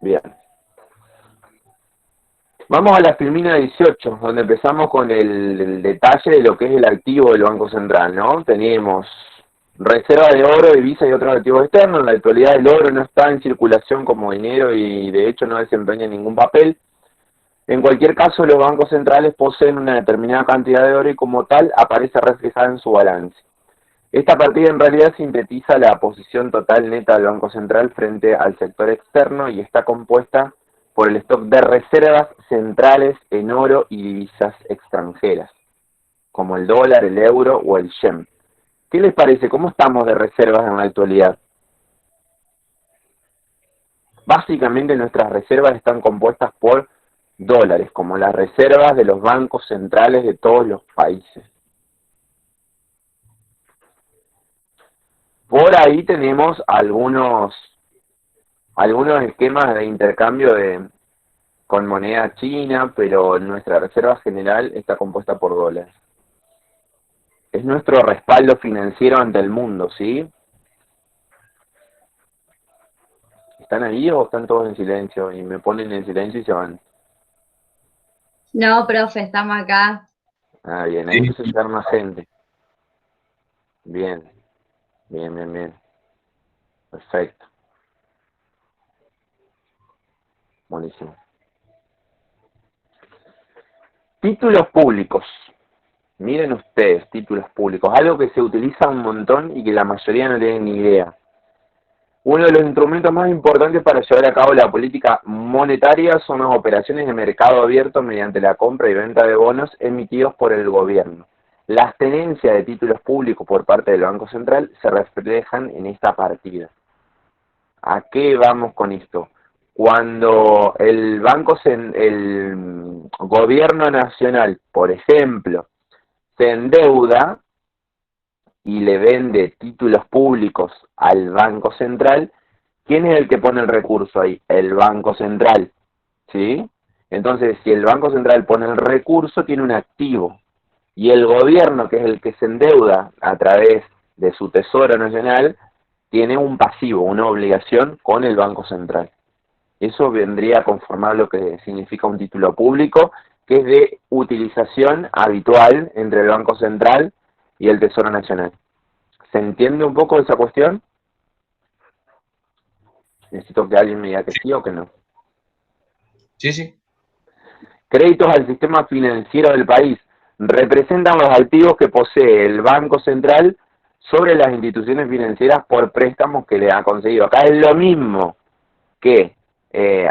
Bien. Vamos a la filmina 18, donde empezamos con el detalle de lo que es el activo del Banco Central, ¿no? Tenemos reserva de oro, divisas y otros activos externos. En la actualidad el oro no está en circulación como dinero y de hecho no desempeña ningún papel. En cualquier caso, los bancos centrales poseen una determinada cantidad de oro y como tal aparece reflejada en su balance. Esta partida en realidad sintetiza la posición total neta del Banco Central frente al sector externo y está compuesta por el stock de reservas centrales en oro y divisas extranjeras, como el dólar, el euro o el yen. ¿Qué les parece? ¿Cómo estamos de reservas en la actualidad? Básicamente nuestras reservas están compuestas por dólares, como las reservas de los bancos centrales de todos los países. Por ahí tenemos algunos esquemas de intercambio con moneda china, pero nuestra reserva general está compuesta por dólares. Es nuestro respaldo financiero ante el mundo, ¿sí? ¿Están ahí o están todos en silencio? Y me ponen en silencio y se van. No, profe, estamos acá. Ah, bien, ahí Sí, empezó a llegar más gente. Bien, bien, bien, bien. Perfecto, buenísimo. Títulos públicos. Miren ustedes, títulos públicos. Algo que se utiliza un montón y que la mayoría no tienen ni idea. Uno de los instrumentos más importantes para llevar a cabo la política monetaria son las operaciones de mercado abierto mediante la compra y venta de bonos emitidos por el gobierno. Las tenencias de títulos públicos por parte del Banco Central se reflejan en esta partida. ¿A qué vamos con esto? Cuando el gobierno nacional, por ejemplo, se endeuda y le vende títulos públicos al Banco Central, ¿quién es el que pone el recurso ahí? El Banco Central, ¿sí? Entonces, si el Banco Central pone el recurso, tiene un activo. Y el gobierno, que es el que se endeuda a través de su Tesoro Nacional, tiene un pasivo, una obligación con el Banco Central. Eso vendría a conformar lo que significa un título público, que es de utilización habitual entre el Banco Central y el Tesoro Nacional. ¿Se entiende un poco esa cuestión? Necesito que alguien me diga que sí o que no. sí, sí. Créditos al sistema financiero del país representan los activos que posee el Banco Central sobre las instituciones financieras por préstamos que le ha conseguido. Acá es lo mismo que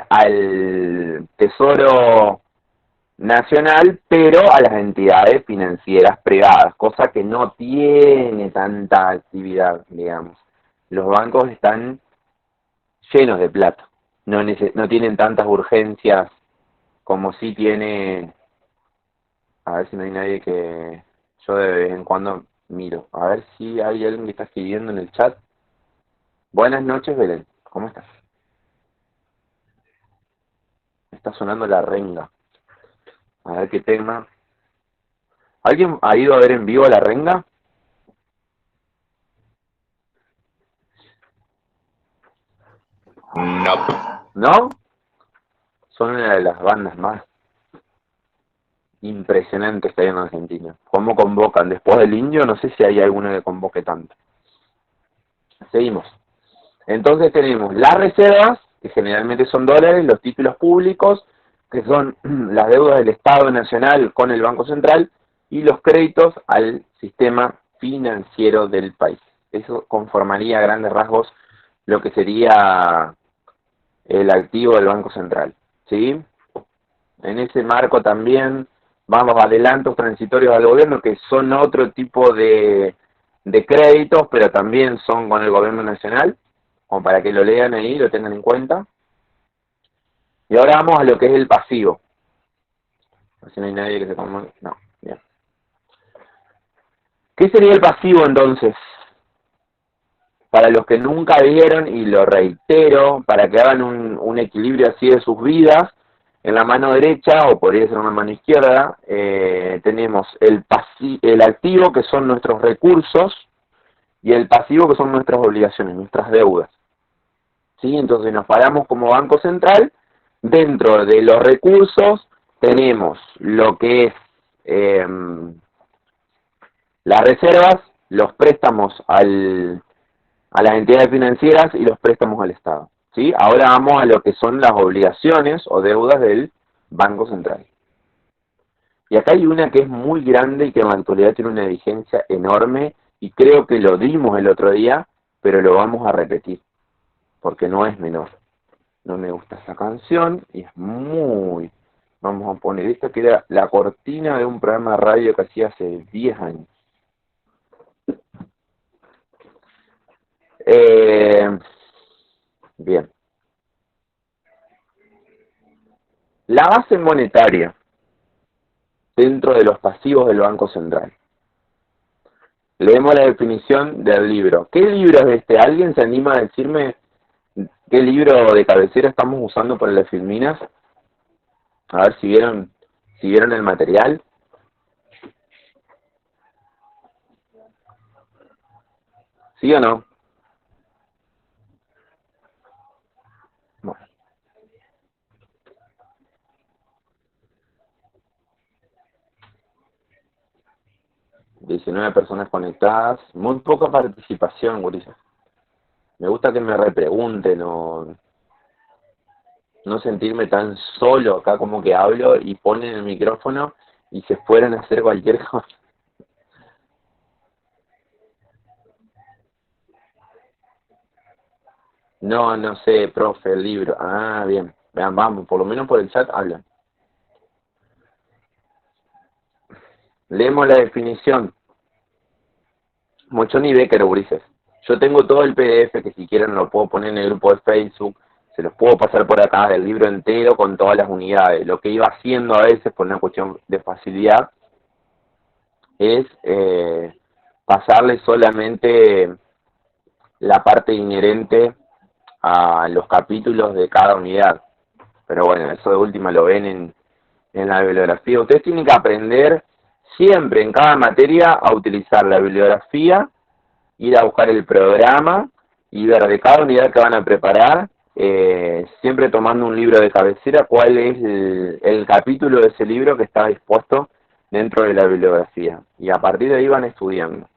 al Tesoro Nacional, pero a las entidades financieras privadas, cosa que no tiene tanta actividad, digamos. Los bancos están llenos de plata, no tienen tantas urgencias como si tiene, a ver si no hay nadie que yo de vez en cuando miro, a ver si hay alguien que está escribiendo en el chat. Buenas noches, Belén, ¿cómo estás? Está sonando la renga, a ver qué tema. ¿Alguien ha ido a ver en vivo la renga? No. ¿No? Son una de las bandas más impresionantes que hay en Argentina. ¿Cómo convocan? Después del Indio, no sé si hay alguno que convoque tanto. Seguimos. Entonces tenemos las reservas, que generalmente son dólares, los títulos públicos, que son las deudas del Estado Nacional con el Banco Central, y los créditos al sistema financiero del país. Eso conformaría a grandes rasgos lo que sería el activo del Banco Central. ¿Sí? En ese marco también vamos a adelantos transitorios al gobierno, que son otro tipo de créditos, pero también son con el gobierno nacional, como para que lo lean ahí y lo tengan en cuenta. Y ahora vamos a lo que es el pasivo. Si no hay nadie que se conmueva. No, bien. ¿Qué sería el pasivo entonces? Para los que nunca vieron, y lo reitero, para que hagan un equilibrio así de sus vidas, en la mano derecha, o podría ser una mano izquierda, tenemos el activo, que son nuestros recursos, y el pasivo, que son nuestras obligaciones, nuestras deudas. ¿sí? Entonces nos paramos como Banco Central. Dentro de los recursos tenemos lo que es las reservas, los préstamos a las entidades financieras y los préstamos al Estado, ¿sí? Ahora vamos a lo que son las obligaciones o deudas del Banco Central. Y acá hay una que es muy grande y que en la actualidad tiene una vigencia enorme, y creo que lo dimos el otro día, pero lo vamos a repetir, porque no es menor. No me gusta esa canción y es muy... Vamos a poner esta que era la cortina de un programa de radio que hacía hace 10 años. Bien. La base monetaria dentro de los pasivos del Banco Central. Leemos la definición del libro. ¿Qué libro es este? ¿Alguien se anima a decirme qué libro de cabecera estamos usando para las filminas? A ver si vieron el material. ¿Sí o no? Bueno. 19 personas conectadas. Muy poca participación, gurises. Me gusta que me repregunten o no sentirme tan solo acá, como que hablo y ponen el micrófono y se fueran a hacer cualquier cosa. No, no sé, profe, el libro. Ah, bien. Vean, vamos, por lo menos por el chat hablan. Leemos la definición. Mochoni Becker, gurises. Yo tengo todo el PDF que si quieren lo puedo poner en el grupo de Facebook. Se los puedo pasar por acá, del libro entero con todas las unidades. Lo que iba haciendo a veces por una cuestión de facilidad es pasarle solamente la parte inherente a los capítulos de cada unidad. Pero bueno, eso de última lo ven en la bibliografía. Ustedes tienen que aprender siempre en cada materia a utilizar la bibliografía, ir a buscar el programa y ver de cada unidad que van a preparar, siempre tomando un libro de cabecera, cuál es el capítulo de ese libro que está dispuesto dentro de la bibliografía. Y a partir de ahí van estudiando.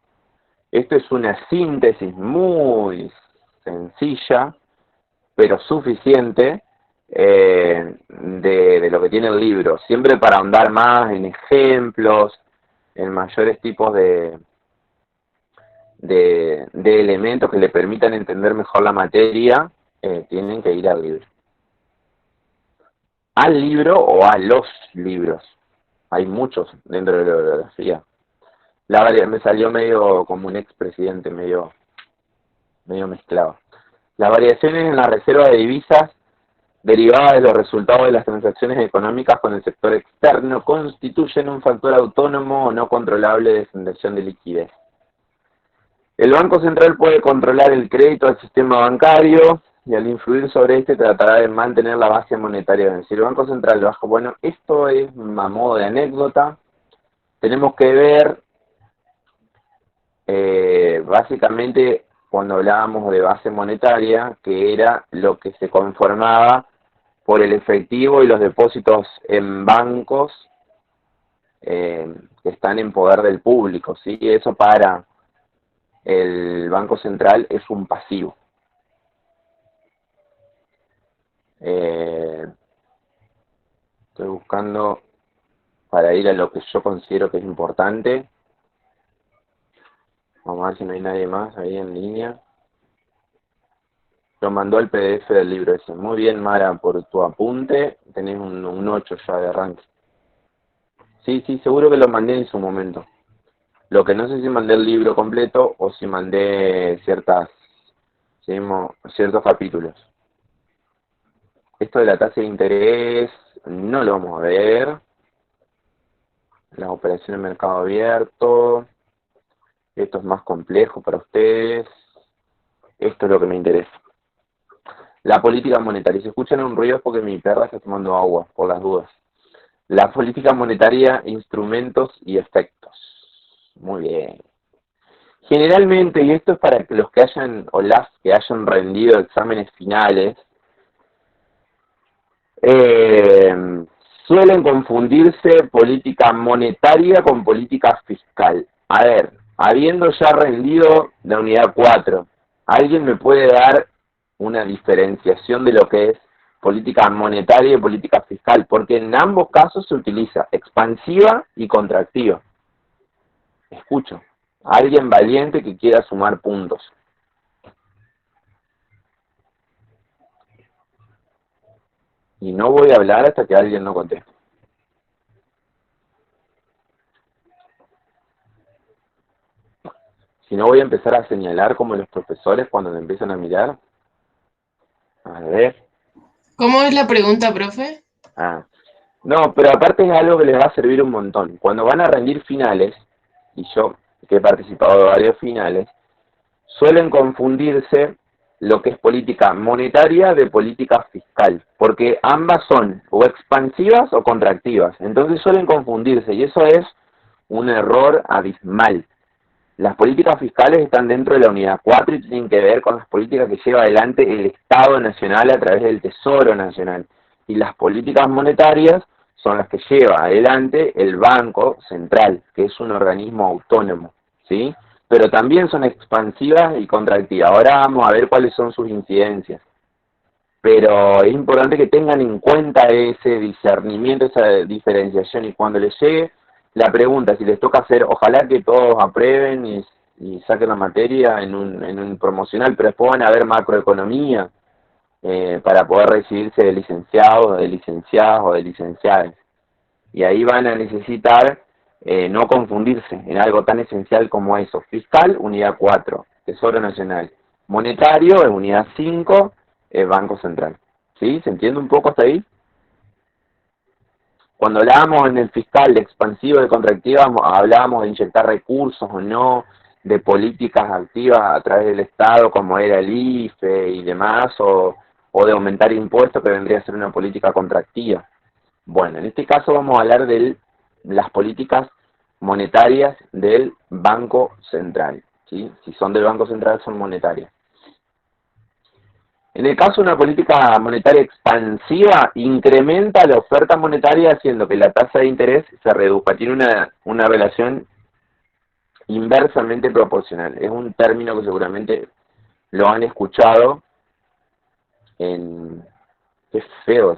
Esto es una síntesis muy sencilla, pero suficiente, de lo que tiene el libro. Siempre para ahondar más en ejemplos, en mayores tipos de elementos que le permitan entender mejor la materia, tienen que ir al libro. Al libro o a los libros. Hay muchos dentro de la bibliografía. Me salió medio como un expresidente, medio mezclado. Las variaciones en la reserva de divisas derivadas de los resultados de las transacciones económicas con el sector externo constituyen un factor autónomo o no controlable de generación de liquidez. El Banco Central puede controlar el crédito al sistema bancario y al influir sobre este tratará de mantener la base monetaria. Es decir, el Banco Central baja. Bueno, esto es a modo de anécdota. Tenemos que ver, básicamente, cuando hablábamos de base monetaria, que era lo que se conformaba por el efectivo y los depósitos en bancos que están en poder del público, ¿sí? Y eso para el Banco Central es un pasivo. Estoy buscando para ir a lo que yo considero que es importante. Vamos a ver si no hay nadie más ahí en línea. Lo mandó el PDF del libro ese. Muy bien, Mara, por tu apunte. Tenés un 8 ya de arranque. Sí, seguro que lo mandé en su momento. Lo que no sé si mandé el libro completo o si mandé ciertos capítulos. Esto de la tasa de interés no lo vamos a ver. Las operaciones de mercado abierto. Esto es más complejo para ustedes. Esto es lo que me interesa. La política monetaria. Si escuchan un ruido es porque mi perra está tomando agua, por las dudas. La política monetaria, instrumentos y efectos. Muy bien. Generalmente, y esto es para que los que hayan, o las que hayan rendido exámenes finales, suelen confundirse política monetaria con política fiscal. A ver, habiendo ya rendido la unidad 4, ¿alguien me puede dar una diferenciación de lo que es política monetaria y política fiscal? Porque en ambos casos se utiliza expansiva y contractiva. Escucho. Alguien valiente que quiera sumar puntos. Y no voy a hablar hasta que alguien no conteste. Si no, voy a empezar a señalar como los profesores cuando me empiezan a mirar. A ver. ¿Cómo es la pregunta, profe? Ah. No, pero aparte es algo que les va a servir un montón. Cuando van a rendir finales, y yo que he participado de varios finales, suelen confundirse lo que es política monetaria de política fiscal, porque ambas son o expansivas o contractivas. Entonces suelen confundirse y eso es un error abismal. Las políticas fiscales están dentro de la unidad 4 y tienen que ver con las políticas que lleva adelante el Estado Nacional a través del Tesoro Nacional. Y las políticas monetarias son las que lleva adelante el Banco Central, que es un organismo autónomo, ¿sí? Pero también son expansivas y contractivas. Ahora vamos a ver cuáles son sus incidencias. Pero es importante que tengan en cuenta ese discernimiento, esa diferenciación, y cuando les llegue la pregunta, si les toca hacer, ojalá que todos aprueben y saquen la materia en un promocional, pero después van a ver macroeconomía para poder recibirse de licenciados, de licenciadas o de licenciadas. Y ahí van a necesitar no confundirse en algo tan esencial como eso. Fiscal, unidad 4, Tesoro Nacional. Monetario, en unidad 5, Banco Central. ¿Sí? ¿Se entiende un poco hasta ahí? Cuando hablábamos en el fiscal de expansivo y de contractiva, hablábamos de inyectar recursos o no, de políticas activas a través del Estado, como era el IFE y demás, o de aumentar impuestos, que vendría a ser una política contractiva. Bueno, en este caso vamos a hablar de las políticas monetarias del Banco Central, ¿sí? Si son del Banco Central, son monetarias. En el caso de una política monetaria expansiva, incrementa la oferta monetaria haciendo que la tasa de interés se reduzca. Tiene una relación inversamente proporcional. Es un término que seguramente lo han escuchado en... Qué feo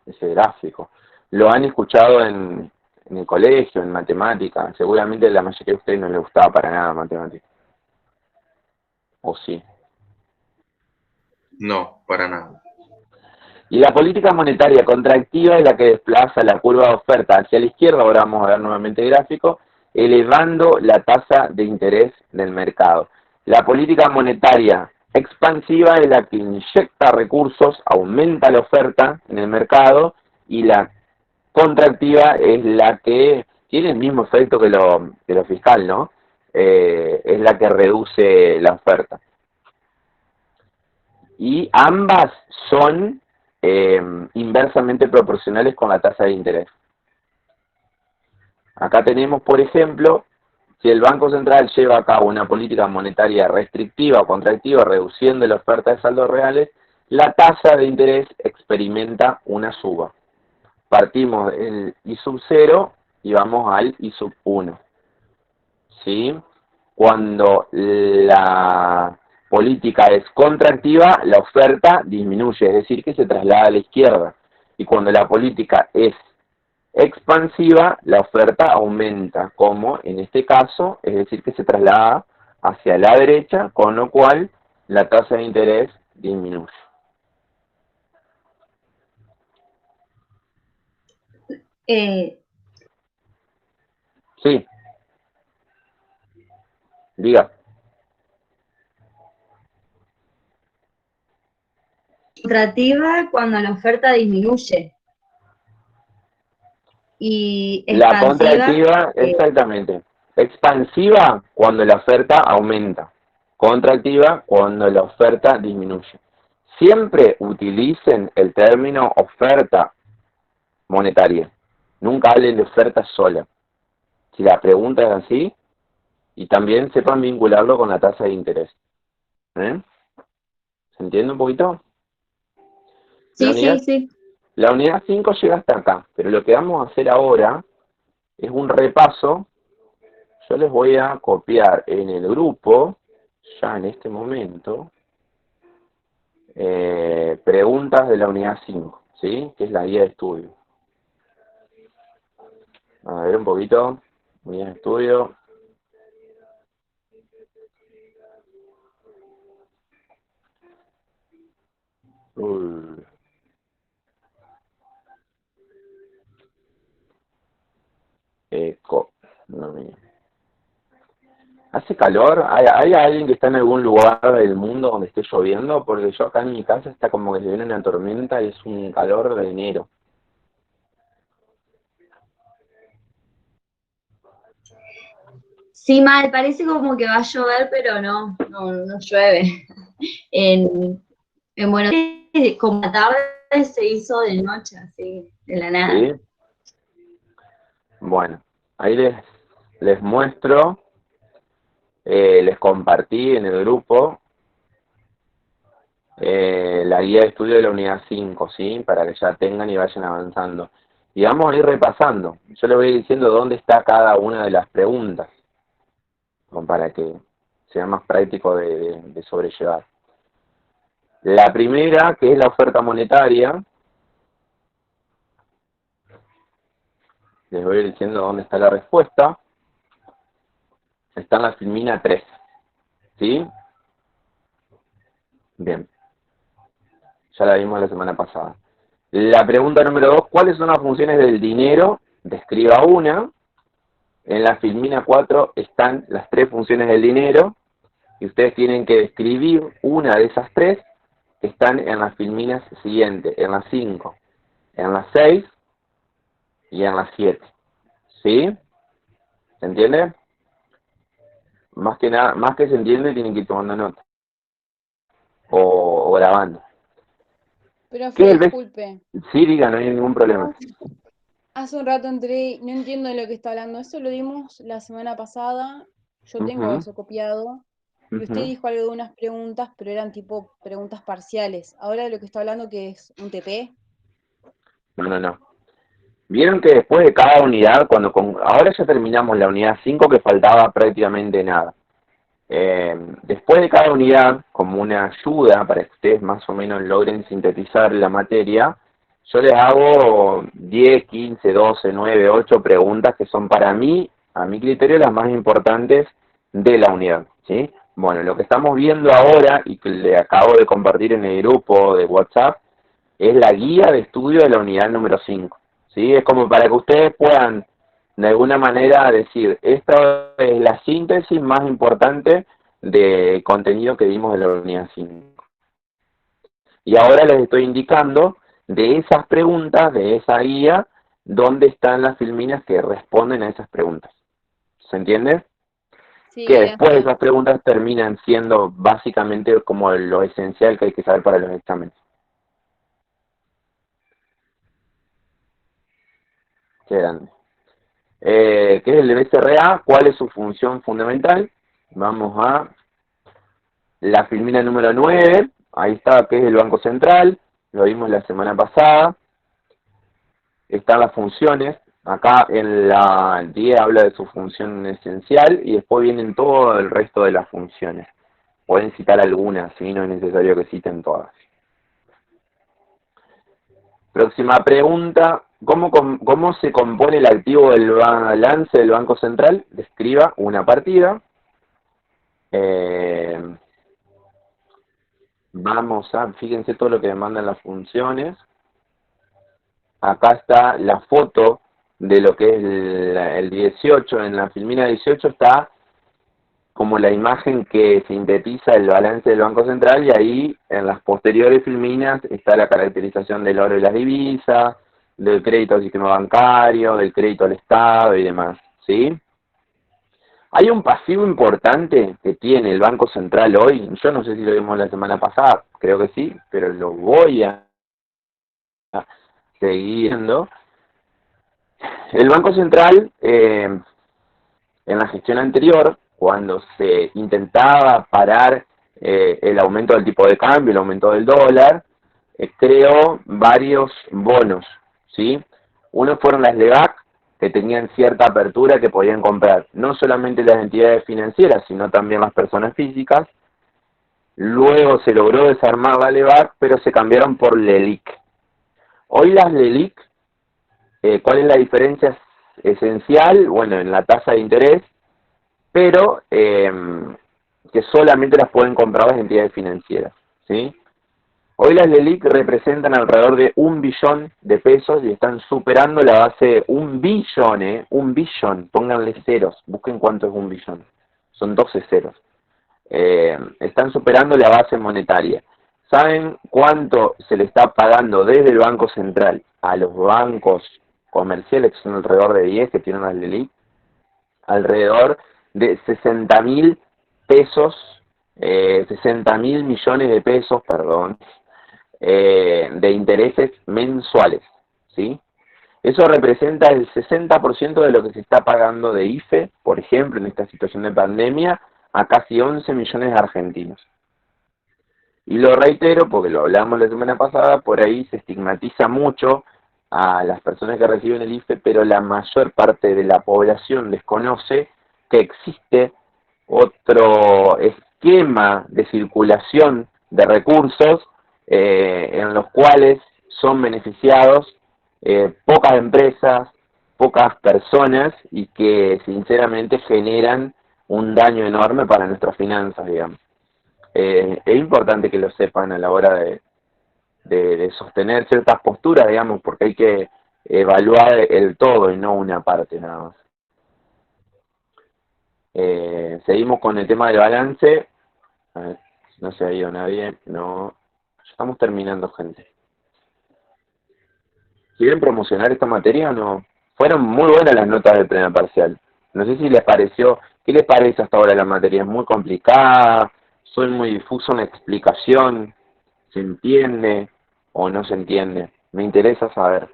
ese gráfico. Lo han escuchado en el colegio, en matemática. Seguramente a la mayoría de ustedes no les gustaba para nada matemática. ¿O sí? No, para nada. Y la política monetaria contractiva es la que desplaza la curva de oferta hacia la izquierda, ahora vamos a ver nuevamente el gráfico, elevando la tasa de interés del mercado. La política monetaria expansiva es la que inyecta recursos, aumenta la oferta en el mercado, y la contractiva es la que tiene el mismo efecto que lo fiscal, ¿no? Es la que reduce la oferta. Y ambas son inversamente proporcionales con la tasa de interés. Acá tenemos, por ejemplo, si el Banco Central lleva a cabo una política monetaria restrictiva o contractiva, reduciendo la oferta de saldos reales, la tasa de interés experimenta una suba. Partimos del I sub 0 y vamos al I sub 1. ¿Sí? Cuando la política es contractiva, la oferta disminuye, es decir, que se traslada a la izquierda. Y cuando la política es expansiva, la oferta aumenta, como en este caso, es decir, que se traslada hacia la derecha, con lo cual la tasa de interés disminuye. Sí. Diga. Contractiva cuando la oferta disminuye. Y La expansiva, contractiva, exactamente. Expansiva cuando la oferta aumenta. Contractiva cuando la oferta disminuye. Siempre utilicen el término oferta monetaria. Nunca hablen de oferta sola. Si la pregunta es así, y también sepan vincularlo con la tasa de interés. ¿Se entiende un poquito? Sí, sí, sí. La unidad 5 llega hasta acá, pero lo que vamos a hacer ahora es un repaso. Yo les voy a copiar en el grupo, ya en este momento, preguntas de la unidad 5, ¿sí? Que es la guía de estudio. A ver un poquito, unidad de estudio. Uy. No me... ¿Hace calor? ¿Hay alguien que está en algún lugar del mundo donde esté lloviendo? Porque yo acá en mi casa está como que se viene una tormenta y es un calor de enero. Sí, mal, parece como que va a llover, pero no llueve. En Buenos Aires, como la tarde se hizo de noche, así, de la nada. ¿Sí? Bueno, ahí les muestro, les compartí en el grupo la guía de estudio de la unidad 5, ¿sí? Para que ya tengan y vayan avanzando. Y vamos a ir repasando. Yo les voy diciendo dónde está cada una de las preguntas, como para que sea más práctico de sobrellevar. La primera, que es la oferta monetaria, les voy a ir diciendo dónde está la respuesta. Está en la filmina 3, ¿sí? Bien, ya la vimos la semana pasada. La pregunta número 2, ¿cuáles son las funciones del dinero? Describa una. En la filmina 4 están las 3 funciones del dinero y ustedes tienen que describir una de esas 3 que están en las filminas siguientes, en las 5, en las 6 y en las 7. ¿Sí? ¿Se entiende? Más que nada, más que se entiende, tienen que ir tomando nota o grabando. Profe, ¿Qué es el disculpe. Sí, diga, no hay ningún problema. Hace un rato entré, no entiendo de lo que está hablando. Eso lo dimos la semana pasada. Yo tengo eso copiado. Y usted dijo algo de unas preguntas, pero eran tipo preguntas parciales. Ahora de lo que está hablando, que es un TP. No. Vieron que después de cada unidad, ahora ya terminamos la unidad 5 que faltaba prácticamente nada. Después de cada unidad, como una ayuda para que ustedes más o menos logren sintetizar la materia, yo les hago 10, 15, 12, 9, 8 preguntas que son para mí, a mi criterio, las más importantes de la unidad, ¿sí? Bueno, lo que estamos viendo ahora y que le acabo de compartir en el grupo de WhatsApp es la guía de estudio de la unidad número 5, ¿sí? Es como para que ustedes puedan de alguna manera decir, esta es la síntesis más importante de contenido que dimos de la unidad 5. Y ahora les estoy indicando de esas preguntas, de esa guía, dónde están las filminas que responden a esas preguntas. ¿Se entiende? Sí, Que después de gracias. esas preguntas terminan siendo básicamente como lo esencial que hay que saber para los exámenes. Qué grande. ¿Qué es el BCRA? ¿Cuál es su función fundamental? Vamos a la filmina número 9, ahí está, que es el Banco Central, lo vimos la semana pasada. Están las funciones, acá en la 10 habla de su función esencial y después vienen todo el resto de las funciones. Pueden citar algunas, si no es necesario que citen todas. Próxima pregunta, ¿cómo se compone el activo del balance del Banco Central? Describa una partida. Fíjense todo lo que demandan las funciones. Acá está la foto de lo que es el 18, en la filmina 18 está como la imagen que sintetiza el balance del Banco Central y ahí en las posteriores filminas está la caracterización del oro y las divisas, del crédito al sistema bancario, del crédito al Estado y demás, ¿sí? Hay un pasivo importante que tiene el Banco Central hoy, yo no sé si lo vimos la semana pasada, creo que sí, pero lo voy a seguir viendo. El Banco Central, en la gestión anterior, cuando se intentaba parar el aumento del tipo de cambio, el aumento del dólar, creó varios bonos, ¿sí? Uno fueron las LEGAC, que tenían cierta apertura que podían comprar no solamente las entidades financieras, sino también las personas físicas. Luego se logró desarmar la LEVAC, pero se cambiaron por LELIC. Hoy las LELIC, ¿cuál es la diferencia esencial? Bueno, en la tasa de interés, pero que solamente las pueden comprar las entidades financieras, ¿sí? Hoy las LELIC representan alrededor de 1 billón de pesos y están superando la base 1 billón, 1 billón, pónganle ceros, busquen cuánto es 1 billón, son 12 ceros. Están superando la base monetaria. ¿Saben cuánto se le está pagando desde el Banco Central a los bancos comerciales, que son alrededor de 10 que tienen las LELIC? Alrededor de 60.000 pesos, 60.000 millones de pesos, perdón, de intereses mensuales, ¿sí? Eso representa el 60% de lo que se está pagando de IFE, por ejemplo, en esta situación de pandemia, a casi 11 millones de argentinos. Y lo reitero, porque lo hablamos la semana pasada, por ahí se estigmatiza mucho a las personas que reciben el IFE, pero la mayor parte de la población desconoce que existe otro esquema de circulación de recursos en los cuales son beneficiados pocas empresas, pocas personas y que sinceramente generan un daño enorme para nuestras finanzas, digamos. Es importante que lo sepan a la hora de sostener ciertas posturas, digamos, porque hay que evaluar el todo y no una parte nada más. Seguimos con el tema del balance. A ver, no se ha ido nadie, no. Estamos terminando, gente. ¿Quieren promocionar esta materia o no? Fueron muy buenas las notas del primer parcial. No sé si les pareció, ¿qué les parece hasta ahora la materia? ¿Es muy complicada? ¿Soy muy difuso en la explicación? ¿Se entiende o no se entiende? Me interesa saber.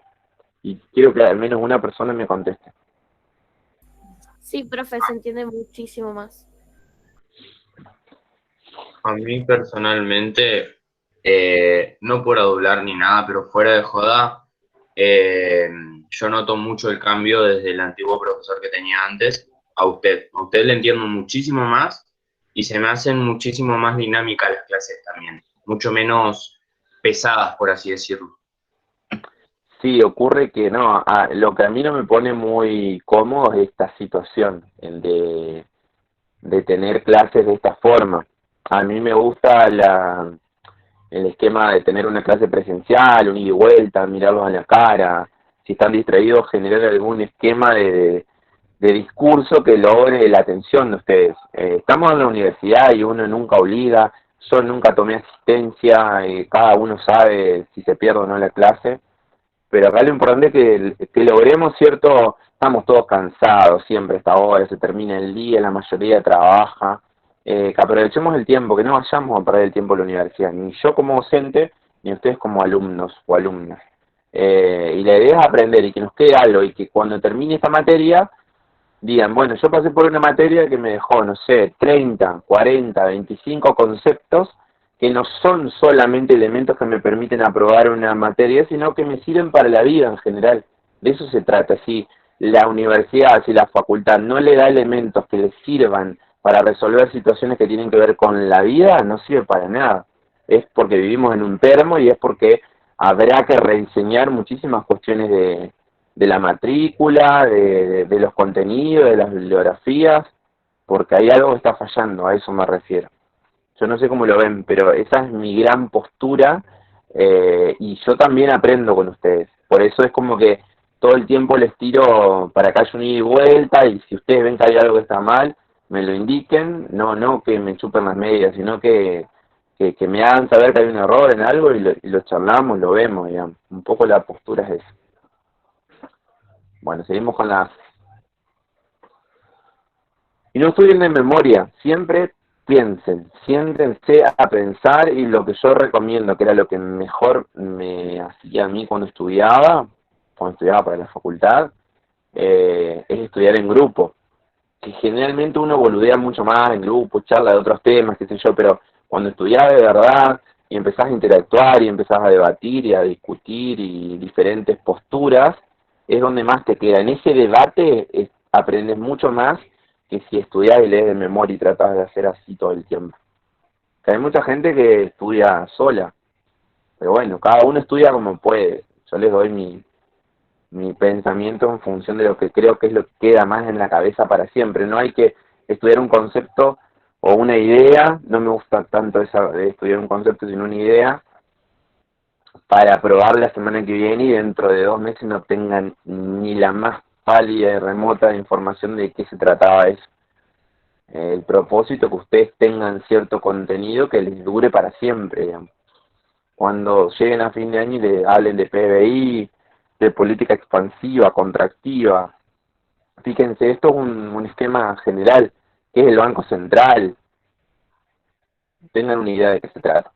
Y quiero que al menos una persona me conteste. Sí, profe, se entiende muchísimo más. A mí personalmente, no por adular ni nada, pero fuera de joda, yo noto mucho el cambio desde el antiguo profesor que tenía antes a usted. A usted le entiendo muchísimo más y se me hacen muchísimo más dinámicas las clases también, mucho menos pesadas, por así decirlo. Sí, ocurre que no, lo que a mí no me pone muy cómodo es esta situación, el de tener clases de esta forma. A mí me gusta el esquema de tener una clase presencial, un ida y vuelta, mirarlos a la cara, si están distraídos, generar algún esquema de discurso que logre la atención de ustedes. Estamos en la universidad y uno nunca obliga, yo nunca tomé asistencia, cada uno sabe si se pierde o no la clase, pero acá lo importante es que logremos cierto, estamos todos cansados siempre a esta hora, se termina el día, la mayoría trabaja, que aprovechemos el tiempo, que no vayamos a perder el tiempo en la universidad, ni yo como docente, ni ustedes como alumnos o alumnas. Y la idea es aprender y que nos quede algo y que cuando termine esta materia digan, bueno, yo pasé por una materia que me dejó, no sé, 30, 40, 25 conceptos que no son solamente elementos que me permiten aprobar una materia, sino que me sirven para la vida en general. De eso se trata. Si la universidad, si la facultad no le da elementos que le sirvan para resolver situaciones que tienen que ver con la vida, no sirve para nada. Es porque vivimos en un termo y es porque habrá que rediseñar muchísimas cuestiones de la matrícula, de los contenidos, de las bibliografías, porque hay algo que está fallando, a eso me refiero. Yo no sé cómo lo ven, pero esa es mi gran postura y yo también aprendo con ustedes. Por eso es como que todo el tiempo les tiro para que haya un ida y vuelta y si ustedes ven que hay algo que está mal, me lo indiquen, no que me chupen las medias, sino que me hagan saber que hay un error en algo y lo charlamos, lo vemos, digamos. Un poco la postura es esa. Bueno, seguimos con las... Y no estudien de memoria, siempre piensen, siéntense a pensar y lo que yo recomiendo, que era lo que mejor me hacía a mí cuando estudiaba para la facultad, es estudiar en grupo. que generalmente uno boludea mucho más en grupo, charla de otros temas, qué sé yo, pero cuando estudiás de verdad y empezás a interactuar y empezás a debatir y a discutir y diferentes posturas, es donde más te queda. En ese debate aprendes mucho más que si estudiás y lees de memoria y tratás de hacer así todo el tiempo. Que hay mucha gente que estudia sola, pero bueno, cada uno estudia como puede. Yo les doy mi pensamiento en función de lo que creo que es lo que queda más en la cabeza para siempre. No hay que estudiar un concepto o una idea, no me gusta tanto esa de estudiar un concepto sino una idea, para probar la semana que viene y dentro de 2 meses no tengan ni la más pálida y remota información de qué se trataba eso. El propósito que ustedes tengan cierto contenido que les dure para siempre, digamos. Cuando lleguen a fin de año y le hablen de PBI, de política expansiva, contractiva. Fíjense, esto es un esquema general, que es el Banco Central. Tengan una idea de qué se trata.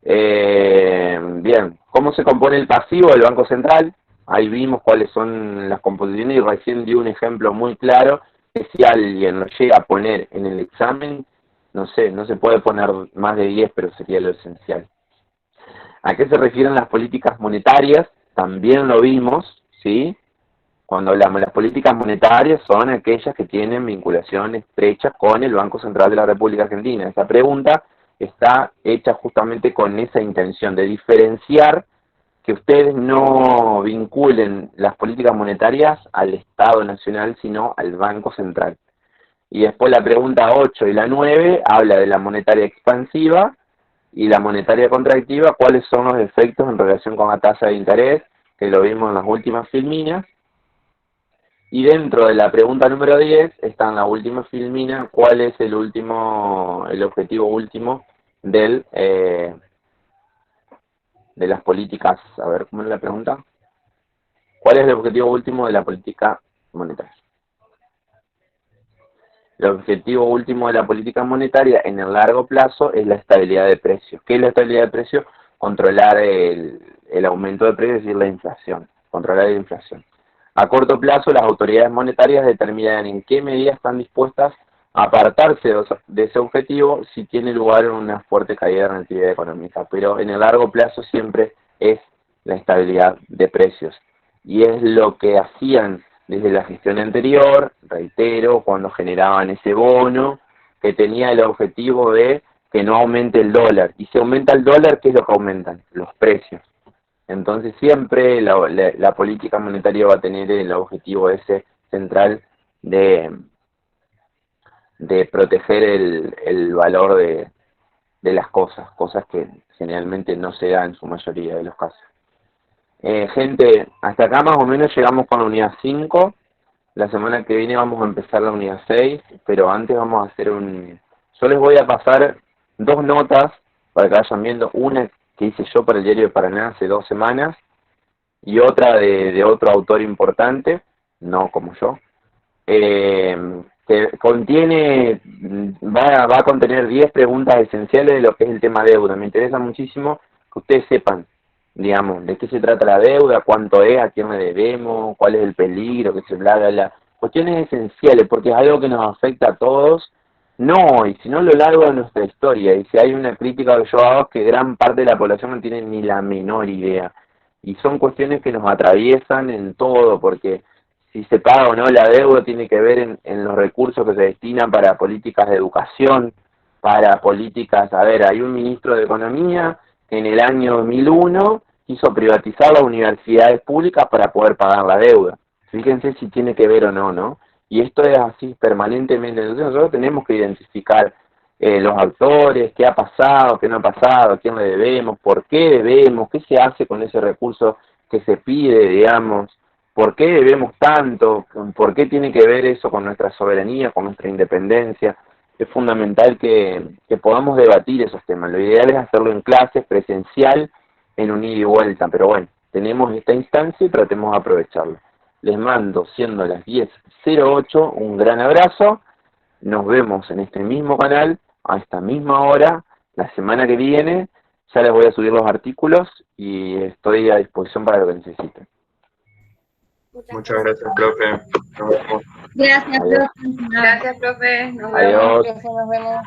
Bien, ¿cómo se compone el pasivo del Banco Central? Ahí vimos cuáles son las composiciones y recién di un ejemplo muy claro, que si alguien lo llega a poner en el examen, no sé, no se puede poner más de 10, pero sería lo esencial. ¿A qué se refieren las políticas monetarias? También lo vimos, ¿sí? Cuando hablamos de las políticas monetarias son aquellas que tienen vinculación estrecha con el Banco Central de la República Argentina. Esa pregunta está hecha justamente con esa intención de diferenciar que ustedes no vinculen las políticas monetarias al Estado Nacional, sino al Banco Central. Y después la pregunta 8 y la 9 habla de la monetaria expansiva y la monetaria contractiva, cuáles son los efectos en relación con la tasa de interés, que lo vimos en las últimas filminas. Y dentro de la pregunta número 10 está en la última filmina, cuál es el objetivo último de las políticas. A ver, ¿cómo es la pregunta? ¿Cuál es el objetivo último de la política monetaria? El objetivo último de la política monetaria en el largo plazo es la estabilidad de precios. ¿Qué es la estabilidad de precios? Controlar el aumento de precios, es decir, la inflación. Controlar la inflación. A corto plazo, las autoridades monetarias determinan en qué medida están dispuestas a apartarse de ese objetivo si tiene lugar una fuerte caída en la actividad económica. Pero en el largo plazo siempre es la estabilidad de precios. Y es lo que hacían desde la gestión anterior, reitero, cuando generaban ese bono, que tenía el objetivo de que no aumente el dólar. Y si aumenta el dólar, ¿qué es lo que aumentan? Los precios. Entonces siempre la política monetaria va a tener el objetivo ese central de proteger el valor de las cosas que generalmente no se da en su mayoría de los casos. Gente, hasta acá más o menos llegamos con la unidad 5. La semana que viene vamos a empezar la unidad 6, pero antes vamos a hacer yo les voy a pasar 2 notas para que vayan viendo, una que hice yo para el Diario de Paraná hace 2 semanas y otra de otro autor importante, no como yo, que va a contener 10 preguntas esenciales de lo que es el tema deuda. Me interesa muchísimo que ustedes sepan, digamos, de qué se trata la deuda, cuánto es, a quién le debemos, cuál es el peligro, que se bla, bla, bla. Cuestiones esenciales, porque es algo que nos afecta a todos, no hoy, sino a lo largo de nuestra historia. Y si hay una crítica que yo hago es que gran parte de la población no tiene ni la menor idea. Y son cuestiones que nos atraviesan en todo, porque si se paga o no la deuda tiene que ver en los recursos que se destinan para políticas de educación, para políticas, a ver, hay un ministro de Economía que en el año 2001 quiso privatizar las universidades públicas para poder pagar la deuda. Fíjense si tiene que ver o no, ¿no? Y esto es así permanentemente. Entonces nosotros tenemos que identificar los actores, qué ha pasado, qué no ha pasado, a quién le debemos, por qué debemos, qué se hace con ese recurso que se pide, digamos, por qué debemos tanto, por qué tiene que ver eso con nuestra soberanía, con nuestra independencia. Es fundamental que podamos debatir esos temas. Lo ideal es hacerlo en clases, presencial, en un ida y vuelta, pero bueno, tenemos esta instancia y tratemos de aprovecharlo. Les mando, siendo las 10:08, un gran abrazo. Nos vemos en este mismo canal, a esta misma hora, la semana que viene. Ya les voy a subir los artículos y estoy a disposición para lo que necesiten. Muchas gracias, profe. Nos vemos. Gracias, Adiós. profe. Gracias, profe. Nos vemos. Adiós. Profe, nos vemos.